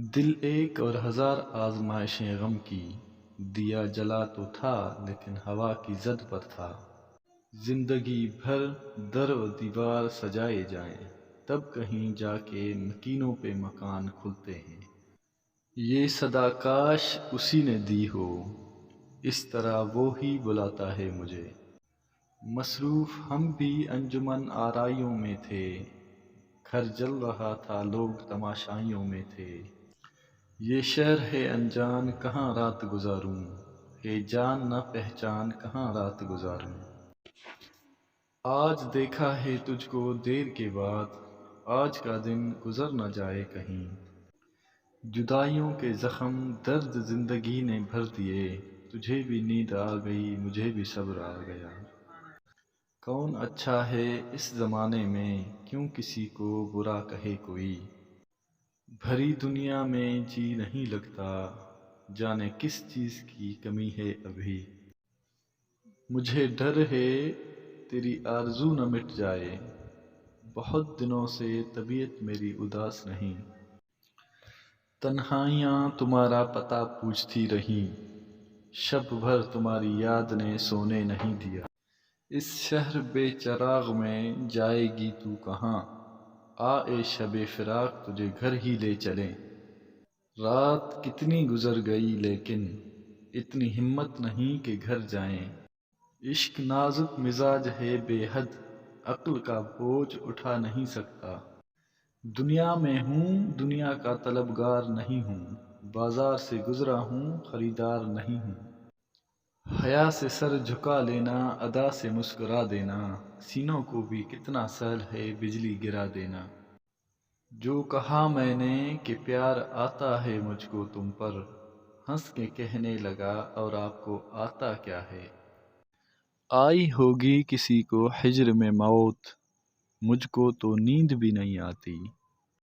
دل ایک اور ہزار آزمائشیں غم کی، دیا جلا تو تھا لیکن ہوا کی زد پر تھا۔ زندگی بھر در و دیوار سجائے جائیں، تب کہیں جا کے مکینوں پہ مکان کھلتے ہیں۔ یہ صدا کاش اسی نے دی ہو، اس طرح وہ ہی بلاتا ہے مجھے۔ مصروف ہم بھی انجمن آرائیوں میں تھے، گھر جل رہا تھا لوگ تماشائیوں میں تھے۔ یہ شہر ہے انجان کہاں رات گزاروں، ہے جان نہ پہچان کہاں رات گزاروں۔ آج دیکھا ہے تجھ کو دیر کے بعد، آج کا دن گزر نہ جائے کہیں۔ جدائیوں کے زخم درد زندگی نے بھر دیے، تجھے بھی نیند آ گئی مجھے بھی صبر آ گیا۔ کون اچھا ہے اس زمانے میں کیوں کسی کو برا کہے کوئی۔ بھری دنیا میں جی نہیں لگتا، جانے کس چیز کی کمی ہے ابھی۔ مجھے ڈر ہے تیری آرزو نہ مٹ جائے، بہت دنوں سے طبیعت میری اداس نہیں۔ تنہائیاں تمہارا پتہ پوچھتی رہیں، شب بھر تمہاری یاد نے سونے نہیں دیا۔ اس شہر بے چراغ میں جائے گی تو کہاں، آ اے شب فراق تجھے گھر ہی لے چلیں۔ رات کتنی گزر گئی لیکن اتنی ہمت نہیں کہ گھر جائیں۔ عشق نازک مزاج ہے بے حد، عقل کا بوجھ اٹھا نہیں سکتا۔ دنیا میں ہوں دنیا کا طلبگار نہیں ہوں، بازار سے گزرا ہوں خریدار نہیں ہوں۔ حیا سے سر جھکا لینا ادا سے مسکرا دینا، سینوں کو بھی کتنا سہل ہے بجلی گرا دینا۔ جو کہا میں نے کہ پیار آتا ہے مجھ کو تم پر، ہنس کے کہنے لگا اور آپ کو آتا کیا ہے۔ آئی ہوگی کسی کو ہجر میں موت، مجھ کو تو نیند بھی نہیں آتی۔